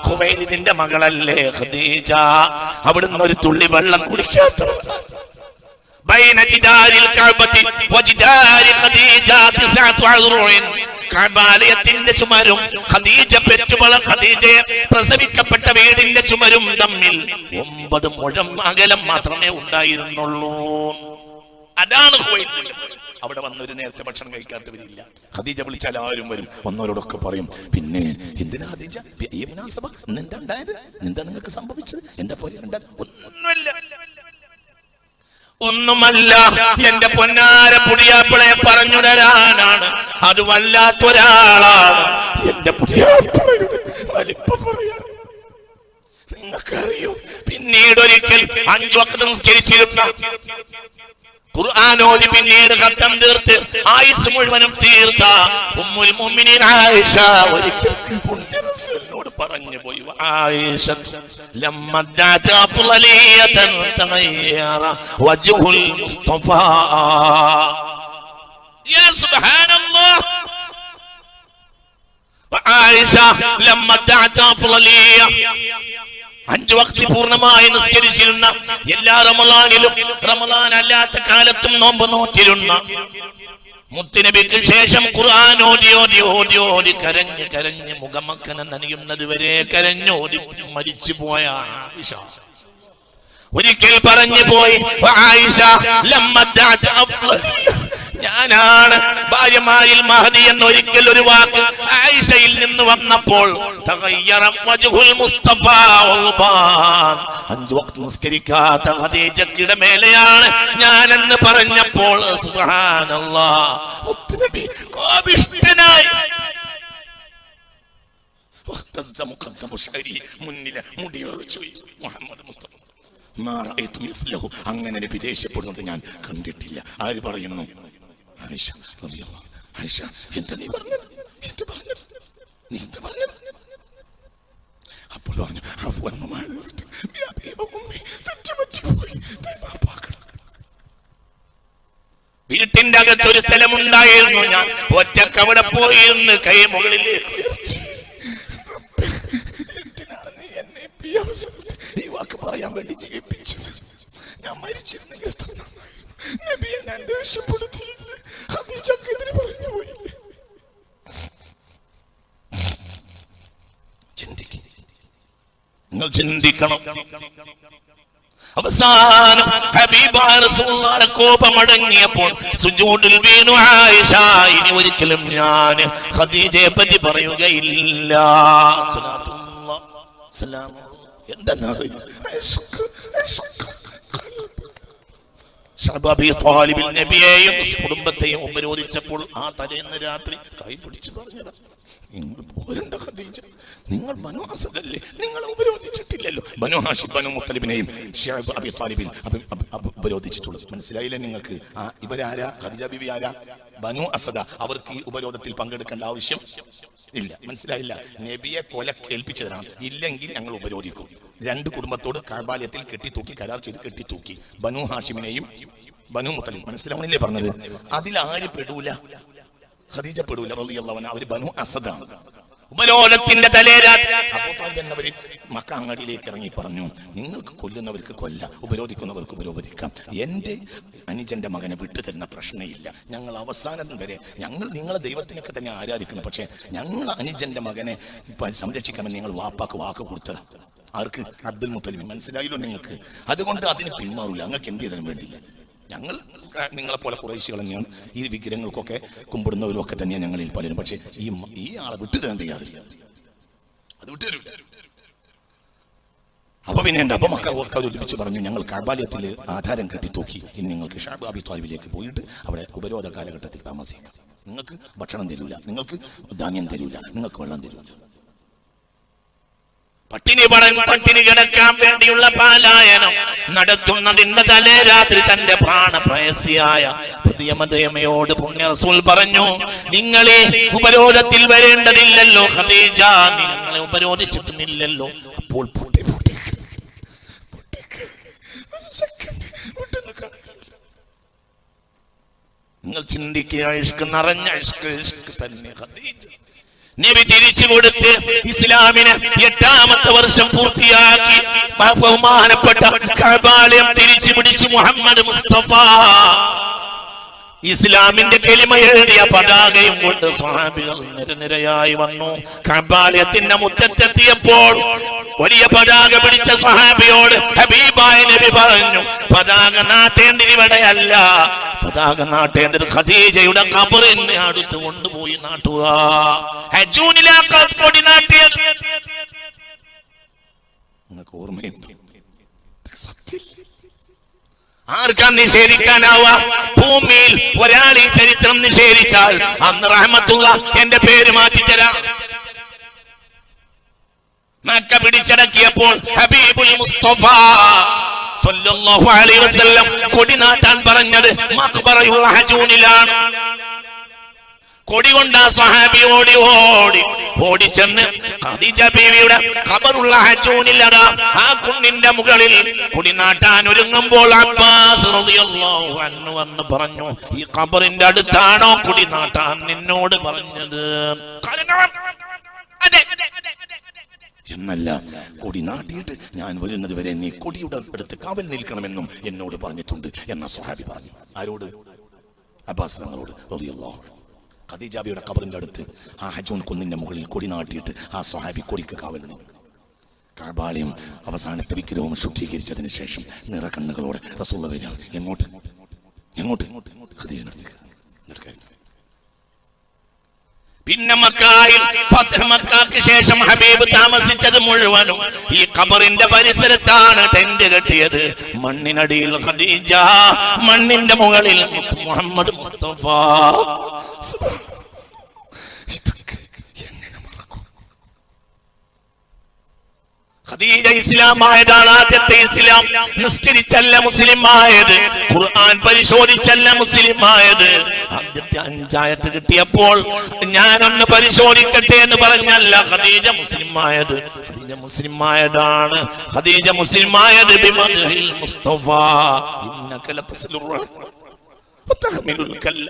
ഖുവൈലിദിന്റെ മകളല്ലേ ഖദീജ. അവിടുന്ന് ഒരു തുള്ളി വെള്ളം കുടിക്കാത്ത കഅബാലയത്തിന്റെ ചുമരും ഖദീജ ഖദീജയെ പ്രസവിക്കപ്പെട്ട വീടിന്റെ ചുമരും തമ്മിൽ 9 മുഴം അകലം മാത്രമേ ഉണ്ടായിരുന്നുള്ളൂ. അതാണ് ഖുവൈലിദ്. അവിടെ വന്നൊരു നേരത്തെ ഭക്ഷണം കഴിക്കാത്തവരില്ല. ഖദീജ വിളിച്ചാൽ ആരും വരും. വന്നവരോടൊക്കെ പറയും, പിന്നെ എന്തിനാ ഖദീജ ഈ മുനാസബ? എന്താ ഉണ്ടായത്? എന്താ നിങ്ങൾക്ക് സംഭവിച്ചത്? എന്താ പോലെ ഒന്നുമല്ല, എന്റെ പൊന്നാര പുതിയാപ്പിളെ പറഞ്ഞു തരാനാണ്. അത് വല്ലാത്തൊരാളാണ് എന്റെ പുതിയാപ്പിളയുടെ വലിപ്പം പറയാൻ. നിങ്ങൾക്കറിയോ, പിന്നീട് ഒരിക്കൽ 5 വഖ്ത് നിസ്കരിച്ചിരുന്ന, ഖുർആനോദി പിന്നീട് ഖത്തം തീർത്ത് ആയുസ് മുഴുവനും തീർത്ത ഉമ്മുൽ മുഅ്മിനീൻ ആയിഷ ഒരിക്കൽ റസൂലിനോട് പറഞ്ഞു പോയി, ആയിഷ ലമ്മദഅത അഫ്ളലിയതൻ തഗയ്യറ വജ്ഹുൽ മുസ്തഫ. യാ സുബ്ഹാനല്ലാഹ്. ആയിഷ ലമ്മദഅത അഫ്ളലിയ 5 വഖ്ത് പൂർണ്ണമായി നിസ്കരിച്ചിരുന്ന, എല്ലാ റമളാനിലും റമളാൻ അല്ലാത്ത കാലത്തും നോമ്പ് നോറ്റിരുന്ന, മുത്തുനബിക്ക് ശേഷം ഖുർആൻ ഓതി കരഞ്ഞ് മുഖമക്കന നനയുന്നത് വരെ കരഞ്ഞോതി മരിച്ചു പോയ ആയിഷ ഒരിക്കൽ പറഞ്ഞു പോയി, ആയിഷ ലമ്മദഅത അഫ്ളലിയ, ഞാനാണ് ഭാര്യമാരിൽ മഹദി എന്നൊരിക്കൽ ഒരു വാക്ക് ആയിഷയിൽ നിന്ന് വന്നപ്പോൾ തഗയ്യറ വജ്ഹുൽ മുസ്തഫ. 5 വഖ്ത് നിസ്കരിക്കാത്ത ഖദീജയുടെ മേലെയാണ് ഞാനെന്ന് പറഞ്ഞപ്പോൾ സുബ്ഹാനല്ലാഹ് മുത്തുനബി കോപിഷ്ഠനായി മുന്നിലെ മുടി വെച്ചു മുഹമ്മദ് മുസ്തഫ. അങ്ങനെ നബി ദേഷ്യപ്പെടുന്നത് ഞാൻ കണ്ടിട്ടില്ല. ആര് പറയുന്നു? ആയിഷ റളിയല്ലാഹു അൻഹ. ആയിഷ, എന്താ നീ പറഞ്ഞത്? എന്ത് പറഞ്ഞത്? നീ എന്താ പറഞ്ഞത്? അപ്പോൾ പറഞ്ഞു, വീട്ടിന്റെ അകത്തൊരു സ്ഥലമുണ്ടായിരുന്നു, ഞാൻ ഒറ്റക്ക് അവിടെ പോയിരുന്ന് കൈ മുകളിലേക്ക് ഉയർത്തി. എന്തിനാണ് നീ എന്നെ ഈ വാക്ക് പറയാൻ വേണ്ടി ജീവിപ്പിച്ചത്? ഞാൻ മരിച്ചിരുന്നെങ്കിൽ എത്ര നന്നായിരുന്നു. നബിയെ ഞാൻ ദേഷ്യപ്പെടുത്തിയില്ല, ഖദീജക്കെതിരെ പറഞ്ഞു പോയില്ലേ? നിങ്ങൾ ചിന്തിക്കണം. അവസാനം ഹബീബായ റസൂലുള്ളാഹിന്റെ കോപമടങ്ങിയപ്പോൾ സുജൂദിൽ വീണു ആയിഷ, ഇനി ഒരിക്കലും ഞാൻ ഖദീജയെ പറ്റി പറയുകയില്ല. നബിയെയും കുടുംബത്തെയും ഉപരോധിച്ചപ്പോൾ ആ തലേന്ന് രാത്രി കൈ പിടിച്ചു പറഞ്ഞത്, നിങ്ങൾ പോരണ്ട ഖദീജ, നിങ്ങൾ ബനു അസദല്ലേ, നിങ്ങൾ ഉപരോധിച്ചിട്ടില്ലല്ലോ. ബനു ഹാഷിം ബനു മുത്തലിബിനെയും ശിഅബ് അബി ത്വാലിബിൻ ഉപരോധിച്ചിട്ടുള്ളത് മനസ്സിലായില്ലേ നിങ്ങൾക്ക്? ഇവരാരാ? ഖദീജ ബിബി ആരാ? ബനു അസദ. അവർക്ക് ഈ ഉപരോധത്തിൽ പങ്കെടുക്കേണ്ട ആവശ്യം ഇല്ല. മനസ്സിലായില്ല? നബിയെ കൊല കേൾപ്പിച്ചതാണ്. ഇല്ലെങ്കിൽ ഞങ്ങൾ ഉപരോധിക്കും. രണ്ട് കുടുംബത്തോട് കഅബാലയത്തിൽ കെട്ടിത്തൂക്കി, കരാർ ചെയ്ത് കെട്ടിത്തൂക്കി. ബനു ഹാഷിമിനെയും ബനു മുത്തലിബ്. മനസ്സിലാവണില്ലേ പറഞ്ഞത്? അതിൽ ആര് പെടൂല? ഖദീജ പെടൂല റളിയല്ലാഹു അൻഹ. അവര് ബനു അസദാണ്. ഉപരോധത്തിന്റെ തലേരാത്രി അബൂ ത്വാലിബ് എന്നവര് മക്ക അങ്ങാടിയിലേക്ക് ഇറങ്ങി പറഞ്ഞു, നിങ്ങൾക്ക് കൊല്ലുന്നവർക്ക് കൊല്ല, ഉപരോധിക്കുന്നവർക്ക് ഉപരോധിക്കാം. എന്റെ അനുജന്റെ മകനെ വിട്ടുതരുന്ന പ്രശ്നമില്ല. ഞങ്ങൾ അവസാനം വരെ നിങ്ങളെ ദൈവത്തിനൊക്കെ തന്നെ ആരാധിക്കണം, പക്ഷെ ഞങ്ങൾ അനുജന്റെ മകനെ സംരക്ഷിക്കാമെന്ന് നിങ്ങൾ വാപ്പാക്ക് വാക്ക് കൊടുത്തത്. ആർക്ക്? അബ്ദുൽ മുത്തലിബ്. മനസ്സിലായല്ലോ നിങ്ങൾക്ക്? അതുകൊണ്ട് അതിന് പിന്മാറില്ല. നിങ്ങൾക്ക് എന്ത് ചെയ്താലും വേണ്ടില്ല. ഞങ്ങൾ നിങ്ങളെപ്പോലെ കുറേശ്ശികൾ തന്നെയാണ്. ഈ വിഗ്രഹങ്ങൾക്കൊക്കെ കുമ്പിടുന്നവരും ഒക്കെ തന്നെയാണ് ഞങ്ങളിൽ പലരും. പക്ഷെ ഈ ആളെ വിട്ടുതരാൻ തയ്യാറില്ല. അത് വിട്ടുതരും. അപ്പൊ പിന്നെ എന്താ? അപ്പൊ മക്കൾ ഒരുമിച്ച് പറഞ്ഞു, ഞങ്ങൾ കഅബാലയത്തിൽ ആധാരം കെട്ടിത്തൂക്കി, ഇനി നിങ്ങൾക്ക് ശഅബ് അബി ത്വാലിബിലേക്ക് പോയിട്ട് അവിടെ ഉപരോധ കാലഘട്ടത്തിൽ താമസിക്കാം. നിങ്ങൾക്ക് ഭക്ഷണം തരൂല, നിങ്ങൾക്ക് ധാന്യം തരൂല, നിങ്ങൾക്ക് വെള്ളം തരൂല. പട്ടിണി കിടക്കാൻ വേണ്ടിയുള്ള പാലായനം നടത്തുന്നതിന്റെ തലേ രാത്രി തന്റെ പ്രാണപ്രയസിയായ പ്രിയമതയമയോട് പുണ്യ റസൂൽ പറഞ്ഞു, നിങ്ങളെ ഉപരോധത്തിൽ വരേണ്ടതില്ലല്ലോ ഖദീജ, നിങ്ങളെ ഉപരോധിച്ചിട്ടുമില്ലല്ലോ. അപ്പോൾ നിങ്ങൾ ചിന്തിക്കുക, ഇഷ്ക് നിറഞ്ഞ ഇഷ്ക് തന്നെ ഖദീജ. നബി തിരിച്ചു കൊടുത്ത് ഇസ്ലാമിന് 8ാമത്തെ വർഷം പൂർത്തിയാക്കി ബഹുമാനപ്പെട്ട കഅബാലയം തിരിച്ചു പിടിച്ചു മുഹമ്മദ് മുസ്തഫ. ഇസ്ലാമിന്റെ കലിമ എഴുതിയ പതാകയും കൊണ്ട് സ്വഹാബികൾ നിരനിരയായി വന്നു. കഅബാലയത്തിന്റെ മുറ്റത്തെത്തിയപ്പോൾ വലിയ പതാക പിടിച്ച സ്വഹാബിയോട് ഹബീബായ നബി പറഞ്ഞു, പതാക നാട്ടേണ്ടിവടെയല്ല, പതാക നാട്ടേണ്ടത് ഖദീജയുടെ ഖബറിനെ അടുത്ത് കൊണ്ടുപോയി നാട്ടുക. കൊടി നാട്ടിയത് നിങ്ങൾക്ക് ഓർമ്മയുണ്ട്? സത്യം ആർക്കാ നിഷേധിക്കാനാവാ? ഭൂമിയിൽ ഒരാൾ ഈ ചരിത്രം നിഷേധിച്ചാൽ അന്ന് റഹ്മത്തുള്ള എന്റെ പേര് മാറ്റിത്തരാം. മക്ക പിടിച്ചടക്കിയപ്പോൾ ഹബീബുൽ മുസ്തഫ സല്ലല്ലാഹു അലൈഹി വസല്ലം കൊടി നാട്ടാൻ പറഞ്ഞത് മഖ്ബറയുള്ള ഹജൂനിലാണ്. കൊടി കൊണ്ട് ആ സ്വഹാബി ഓടിച്ചെന്ന് ഖദീജ ബീവിയുടെ ഖബറുള്ള ഹജൂനിലടാ ആ കുന്നിന്റെ മുകളിൽ കൊടി നാട്ടാൻ ഒരുങ്ങുമ്പോൾ അബ്ബാസ് റളിയല്ലാഹു അൻഹു വന്ന് പറഞ്ഞു, ഈ ഖബറിന്റെ അടുത്താണോ കൊടി നാട്ടാൻ നിന്നോട് പറഞ്ഞത്? എന്നല്ല, കൊടി നാട്ടിയിട്ട് ഞാൻ വരുന്നത് വരെ നീ കൊടിയുടെ അടുത്ത് കാവൽ നിൽക്കണമെന്നും എന്നോട് പറഞ്ഞിട്ടുണ്ട് എന്ന സ്വഹാബി പറഞ്ഞു. ആരോട്? അബ്ബാസ് തങ്ങളോട് റളിയല്ലാഹു അൻഹു. ഖദീജയുടെ ഖബറിന്റെ അടുത്ത് ആ ഹജൂൻ കുന്നിന്റെ മുകളിൽ കൊടി നാട്ടിയിട്ട് ആ സ്വഹാബി കൊടിക്ക് കാവൽ നിന്നു. കഅബാലയം അവസാനത്തെ വിഗ്രഹവും ശുദ്ധീകരിച്ചതിന് ശേഷം നിറകണ്ണുകളോടെ റസൂൽ വരികയാണ്. എങ്ങോട്ട്? ഖദീജയുടെ പിന്നെ മക്കയിൽ ഫത്ഹ് മക്കക്ക് ശേഷം ഹബീബ് താമസിച്ചത് മുഴുവനും ഈ ഖബറിന്റെ പരിസരത്താണ് ടെന്റ് കെട്ടിയത്. മണ്ണിനടിയിൽ ഖദീജ, മണ്ണിന്റെ മുകളിൽ മുഹമ്മദ് മുസ്തഫ. ഖദീജ ഇസ്ലാമായതാണ് ആദ്യത്തെ ഇസ്ലാം. നിസ്കരിച്ചല്ല മുസ്ലിമായത്, ഖുർആൻ പരിശോധിച്ചല്ല മുസ്ലിമായത്. ആദ്യത്തെ 5 ആയത്ത് കിട്ടിയപ്പോൾ ഞാനൊന്ന് പരിശോധിക്കട്ടെ എന്ന് പറഞ്ഞല്ല ഖദീജ മുസ്ലിമായത്. ഖദീജ മുസ്ലിമായതാണ്. ഖദീജ മുസ്ലിമായത് ബിമദ്ഹിൽ മുസ്തഫ ഇന്നക ലതസ്ലുർ വതഹ്മിലുൽ കല്ല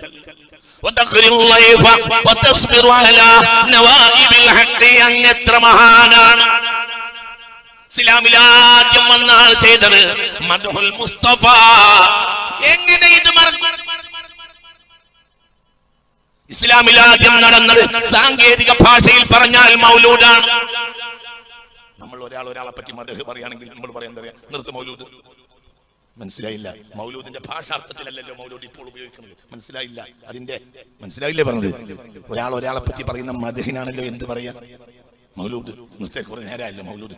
വതഖ്റിൽ ലൈഫ വതസ്ബിറു അലാ നവാഇബിൽ ഹഖ്. അങ്ങത്ര മഹാനാണ്. ഇസ്ലാമിലാദ്യം വന്ന ആൾ ചെയ്തത് മദ്ഹുൽ മുസ്തഫ. എങ്ങനെ ഇത് മറക്കും? ഇസ്ലാമിലാദ്യം നടന്നത് സാങ്കേതിക ഭാഷയിൽ പറഞ്ഞാൽ മൗലൂദാണ്. നമ്മൾ ഒരാളെ പറ്റി മദ്ഹ് പറയുകയാണെങ്കിൽ നമ്മൾ പറയാൻ എന്താ പറയാ? നിർത്ത് മൗലൂദ്. മനസ്സിലായില്ല. മൗലൂദിന്റെ ഭാഷാർത്ഥത്തിലല്ലല്ലോ മൗലൂദ് ഇപ്പോൾ ഉപയോഗിക്കുന്നത്. മനസ്സിലായില്ല. അതിന്റെ മനസ്സിലായില്ലേ പറഞ്ഞത്? ഒരാളെ പറ്റി പറയുന്ന മദ്ഹിനാണല്ലോ എന്ത് പറയാ? മൗലൂദ്. നിർത്തേ, കുറെ നേരമല്ലോ മൗലൂദ്.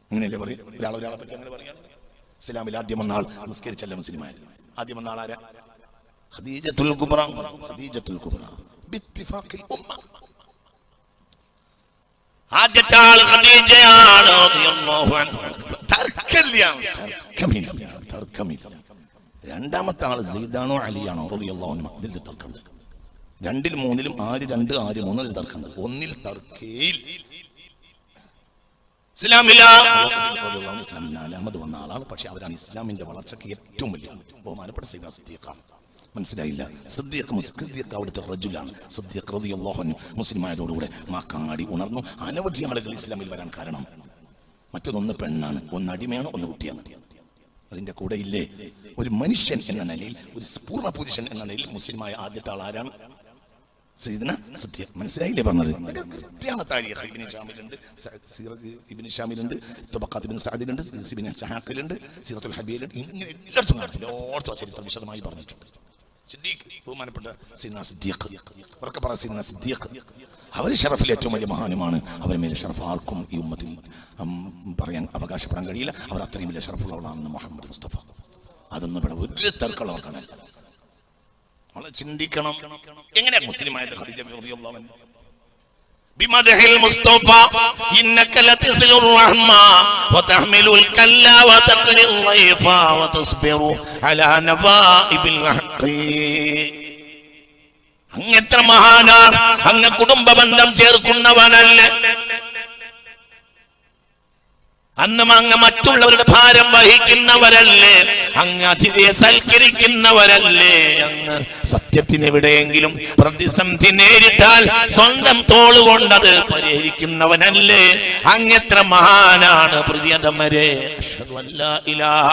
അങ്ങനെയല്ലേ പറയും? ഒരാളെ പറ്റി അങ്ങനെ പറയാം. ഇസ്ലാമിൽ ആദ്യം വന്ന ആൾ നിസ്കരിച്ചല്ല മുസ്ലിമായ. ആദ്യം വന്ന ആളാരാ? ഖദീജത്തുൽ കുബ്ര. ഖദീജത്തുൽ കുബ്ര ബിത്തിഫാഖിൽ ഉമ്മ. ആദ്യത്തെ ആൾ ഖദീജയാണ് റളിയല്ലാഹു അൻഹ. തർക്കമില്ല. രണ്ടാമത്തെ ആൾ സയ്യിദാണോ അലിയാണോ റളിയല്ലാഹു അൻഹു? ഇതിൽ തർക്കമുണ്ട്. 2-ൽ 3-ലും ആര് 2 ആര് 3 തർക്കമുണ്ട്. 1-ൽ തർക്കയിൽ ഇസ്ലാമിലാമത് വന്ന ആളാണ്. പക്ഷെ അവരാണ് ഇസ്ലാമിന്റെ വളർച്ചയ്ക്ക് ഏറ്റവും വലിയ ബഹുമാനപ്പെട്ട സയ്യിദുനാ സിദ്ദീഖാണ്. മനസ്സിലായില്ല. സിദ്ദീഖ് അവിടുത്തെ റജുലാണ്. സിദ്ദീഖ് റളിയല്ലാഹു അൻഹു മുസ്ലിമായതോടുകൂടെ മാക്കാടി ഉണർന്നു. അനവധി ആളുകൾ ഇസ്ലാമിൽ വരാൻ കാരണം മറ്റൊന്ന് പെണ്ണാണ്, ഒന്ന് അടിമയാണ്, ഒന്ന് കുട്ടിയാണ്. അതിന്റെ കൂടെ ഇല്ലേ ഒരു മനുഷ്യൻ എന്ന നിലയിൽ, ഒരു പൂർണ്ണ പുരുഷൻ എന്ന നിലയിൽ മുസ്ലിമായ ആദ്യത്തെ ആൾ ആരാണ്? സയ്യിദുനാ സിദ്ദീഖ്. മനസ്സിലായില്ലേ പറഞ്ഞത്? കൃത്യമാണ്. താരീഖ് ഇബ്നു ഷാമിലുണ്ട്, സീറത്ത് ഇബ്നു ഷാമിലുണ്ട്, തബഖാത്ത് ഇബ്നു സഅദിലുണ്ട്, ഇബ്നു സഹാഖിലുണ്ട്, സീറത്തുൽ ഹബീലുണ്ട്. ഇങ്ങനെ എല്ലായിടത്തും ചരിത്രം വിശദമായി പറഞ്ഞിട്ടുണ്ട്. സിദ്ദീഖ്, ബഹുമാനപ്പെട്ട സയ്യിദുനാ സിദ്ദീഖ്. അവർക്ക് പറ സയ്യിദുനാ സിദ്ദീഖ്. അവർ ഷറഫിൽ ഏറ്റവും വലിയ മഹാനുമാണ്. അവരെ മേലെ ഷറഫ് ആർക്കും ഈ ഉമ്മത്തിൽ പറയാൻ അവകാശപ്പെടാൻ കഴിയില്ല. അവർ അത്രയും വലിയ ഷറഫുള്ളവളാണെന്ന് മുഹമ്മദ് മുസ്തഫ. അതൊന്നും ഇവിടെ ഒരു തർക്കമുള്ളവർക്കാണല്ല. നമ്മൾ ചിന്തിക്കണം. എങ്ങനെ മുസ്ലിമായത് ഖദീജ റളിയല്ലാഹു അൻഹ? ബിമദ്ഹിൽ മുസ്തഫ ഇന്നക ലതസ്ലുർ റഹ്മ വതഹ്മിലുൽ കല്ല വതഖ്റിൽ ലൈഫ വതസ്ബിറു അലാ നവാഇബിൽ ഹഖ്. അങ്ങെത്ര മഹാനാണ്. അങ്ങ് കുടുംബ ബന്ധം ചേർക്കുന്നവനല്ലേ? അന്ന് അങ്ങ് മറ്റുള്ളവരുടെ ഭാരം വഹിക്കുന്നവരല്ലേ? അങ്ങ് അതിഥിയെ സൽക്കരിക്കുന്നവരല്ലേ? അങ്ങ് സത്യത്തിന് എവിടെയെങ്കിലും പ്രതിസന്ധി നേരിട്ടാൽ സ്വന്തം തോളുകൊണ്ടത് പരിഹരിക്കുന്നവനല്ലേ? അങ്ങെത്ര മഹാനാണ് പ്രിയതമരെ. അശ്ഹദു അല്ലാ ഇലാഹ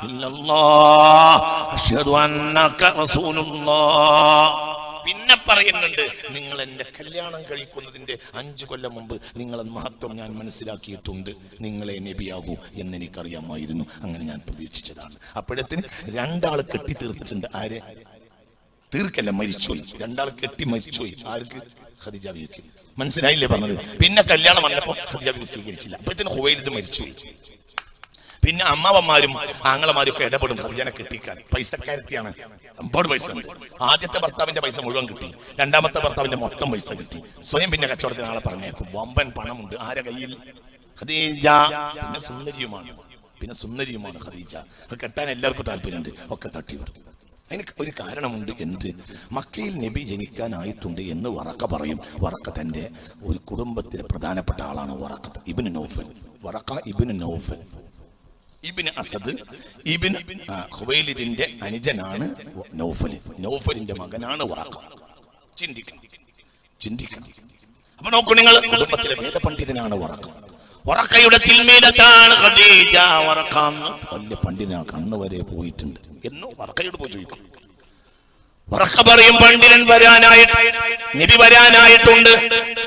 ഇല്ലല്ലാഹ് അശ്ഹദു അന്നക റസൂലുള്ളാഹ്. പിന്നെ പറയുന്നുണ്ട്, നിങ്ങൾ എന്റെ കല്യാണം കഴിക്കുന്നതിന്റെ 5 കൊല്ലം മുമ്പ് നിങ്ങളെ മഹത്വം ഞാൻ മനസ്സിലാക്കിയിട്ടുണ്ട്. നിങ്ങളെ നബിയാകൂ എന്നെനിക്കറിയാമായിരുന്നു. അങ്ങനെ ഞാൻ പ്രതീക്ഷിച്ചതാണ്. അപ്പോഴത്തിന് 2 ആൾ കെട്ടി തീർത്തിട്ടുണ്ട്. ആരെ? തീർക്കല്ല, മരിച്ചുപോയി. 2 ആൾ കെട്ടി മരിച്ചുപോയി. ആർക്ക്? ഖദീജ ബീവിക്ക്. മനസ്സിലായില്ലേ പറഞ്ഞത്? പിന്നെ കല്യാണം വന്നപ്പോ ഖദീജ ബീവി സ്വീകരിച്ചില്ല. അപ്പോഴത്തിന് ഹുവൈലിദ് മരിച്ചുപോയി. പിന്നെ അമ്മാവന്മാരും ആങ്ങളമാരും ഒക്കെ ഇടപെടും ഖദീജനെ കെട്ടിക്കാൻ. പൈസക്കാരത്തിയാണ്, അമ്പാട് പൈസ ഉണ്ട്. ആദ്യത്തെ ഭർത്താവിന്റെ പൈസ മുഴുവൻ കിട്ടി, രണ്ടാമത്തെ ഭർത്താവിന്റെ മൊത്തം പൈസ കിട്ടി. സ്വയം പിന്നെ കച്ചവടത്തിന് ആളെ പറഞ്ഞേക്കും. വമ്പൻ പണമുണ്ട്. ആരെ കയ്യിൽ? ഖദീജ. പിന്നെ സുന്ദരിയുമാണ് ഖദീജ. കെട്ടാൻ എല്ലാവർക്കും താല്പര്യമുണ്ട്. ഒക്കെ തട്ടി വരും. അതിന് ഒരു കാരണമുണ്ട്. എന്ത്? മക്കയിൽ നബി ജനിക്കാനായിട്ടുണ്ട് എന്ന് വറക്ക പറയും. വറക്ക തന്റെ ഒരു കുടുംബത്തിലെ പ്രധാനപ്പെട്ട ആളാണ്. വറക്ക ഇബ്നു നൗഫൽ. വറക്ക ഇബ്നു നൗഫൽ ഇബ്നു അസദ് ഇബ്നു ഖുവൈലിദിന്റെ അനുജനാണ് നൗഫൽ. നൗഫലിന്റെ മകനാണ് വറക്ക. ചിന്തിക്കണം. അപ്പൊ നോക്കൂ നിങ്ങൾ, കുടുംബത്തിലെ വേദപണ്ഡിതനാണ് വറക്ക. വറക്കയുടെ തിൽമീദത്താണ് ഖദീജ. വറക്ക വലിയ പണ്ഡിതനാ, കണ്ണ് വരെ പോയിട്ടുണ്ട് എന്നോ വറക്കയോട് പോയി ചോദിക്കും. വറക്ക പറയും, പണ്ഡിതൻ നബി വരാനായിട്ടുണ്ട്.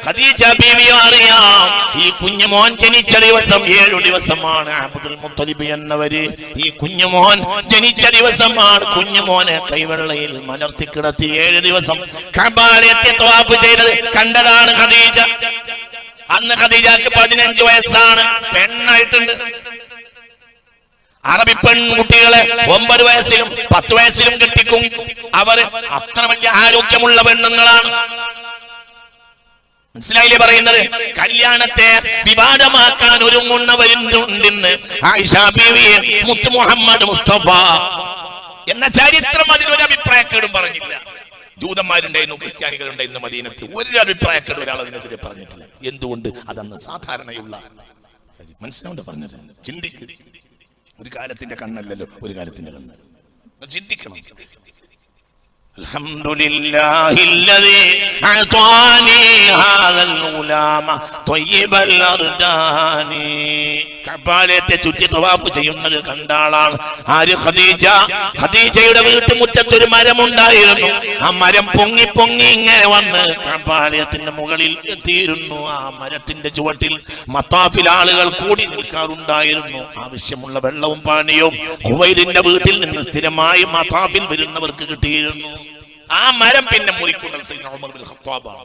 ഖദീജ ബീവി അറിയാം, ഈ കുഞ്ഞുമോൻ ജനിച്ച ദിവസം 7 ദിവസമാണ്. അബ്ദുൽ മുത്തലിബ് എന്നവര് ഈ കുഞ്ഞുമോൻ ജനിച്ച ദിവസമാണ്. കുഞ്ഞുമോനെ കൈവെള്ളയിൽ മലർത്തി കിടത്തി 7 ദിവസം കഅബയിലെത്തി തവാഫ് ചെയ്തത് കണ്ടതാണ് ഖദീജ. അന്ന് ഖദീജക്ക് 15 വയസ്സാണ്. പെണ്ണായിട്ടുണ്ട്. അറബി പെൺകുട്ടികളെ 9 വയസ്സിലും 10 വയസ്സിലും കെട്ടിക്കും. അവർ അത്ര വലിയ ആരോഗ്യമുള്ള പെണ്ണുങ്ങളാണ്. മനസ്സിലായില്ലേ പറയുന്നത്? കല്യാണത്തെ വിവാദമാക്കാൻ ഒരുങ്ങുന്നവരുണ്ടെന്ന് ആയിഷ ബീവി മുത്ത് മുഹമ്മദ് മുസ്തഫ എന്ന ചരിത്രം അതിലൊരു അഭിപ്രായക്കേടും പറഞ്ഞില്ല. ജൂതന്മാരുണ്ടായിരുന്നു, ക്രിസ്ത്യാനികളുണ്ടായിരുന്നു മദീനത്ത്, ഒരു അഭിപ്രായക്കേട് ഒരാൾ അതിനെതിരെ പറഞ്ഞിട്ടില്ല. എന്തുകൊണ്ട്? അതന്ന് സാധാരണയുള്ള മനസ്സിലാവുണ്ട് പറഞ്ഞത്. ചിന്തിക്കുക, ഒരു കാലത്തിന്റെ കണ്ണല്ലല്ലോ ഒരു കാലത്തിന്റെ കണ്ണ്, ചിന്തിക്കണം. അൽഹംദുലില്ലാഹില്ലദീ അഅതാനി ഹാദൽ ഗുലാമ ത്വയ്യിബൽ അർദാനി. കഅബാലയത്തെ ചുറ്റി തവാഫ് ചെയ്യുന്നത് കണ്ട ആളാണ് ആര്? ഖദീജ. ഖദീജയുടെ വീട്ടുമുറ്റത്തൊരു മരമുണ്ടായിരുന്നു. ആ മരം പൊങ്ങി പൊങ്ങി ഇങ്ങനെ വന്ന് കഅബാലയത്തിന്റെ മുകളിൽ എത്തിയിരുന്നു. ആ മരത്തിന്റെ ചുവട്ടിൽ മത്താഫിൽ ആളുകൾ കൂടി നിൽക്കാറുണ്ടായിരുന്നു. ആവശ്യമുള്ള വെള്ളവും പാനീയവും ഖുവൈലിന്റെ വീട്ടിൽ നിന്ന് സ്ഥിരമായി മത്താഫിൽ വരുന്നവർക്ക് കിട്ടിയിരുന്നു. ആ മരം പിന്നെ മുറിക്കുന്നത് സയ്യിദ്ന ഉമർ ബിൻ ഖത്താബാണ്.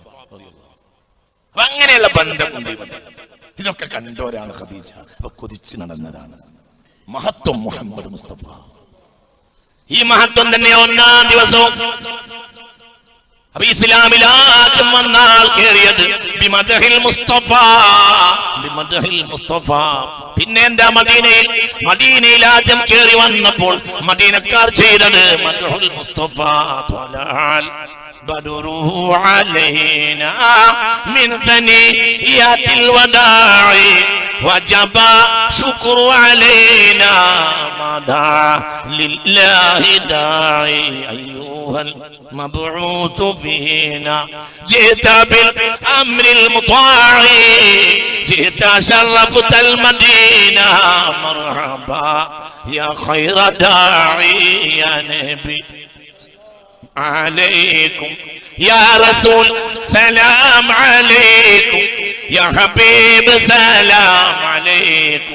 അപ്പൊ അങ്ങനെയുള്ള ബന്ധമുണ്ട്. ഇതൊക്കെ കണ്ടോരാണ് ഖദീജ. അപ്പൊ കൊതിച്ചു നടന്നതാണ് മഹത്വം മുഹമ്മദ് മുസ്തഫ. ഈ മഹത്വം തന്നെ ഒന്നാം ദിവസവും അപ്പൊ ഇസ്ലാമിൽ ആദ്യം വന്നാൽ കേറിയത് ബിമദ്ഹിൽ മുസ്തഫ, ബിമദ്ഹിൽ മുസ്തഫ. പിന്നെ എന്താ? മദീനയിൽ ആദ്യം കേറി വന്നപ്പോൾ മദീനക്കാർ ചെയ്തത് മദ്ഹുൽ മുസ്തഫ. ത്വലഅൽ ബദറു അലൈനാ മിൻ സനിയാത്തിൽ വദാഇ വജബ ശുക്റു അലൈനാ മദാ ലില്ലാഹി ദാഇ അയ്യുഹൽ مبعوث فينا جئت بالأمر المطاع جئت شرفت المدينة مرحبا يا خير داعي يا نبي عليكم يا رسول سلام عليكم يا حبيب سلام عليكم.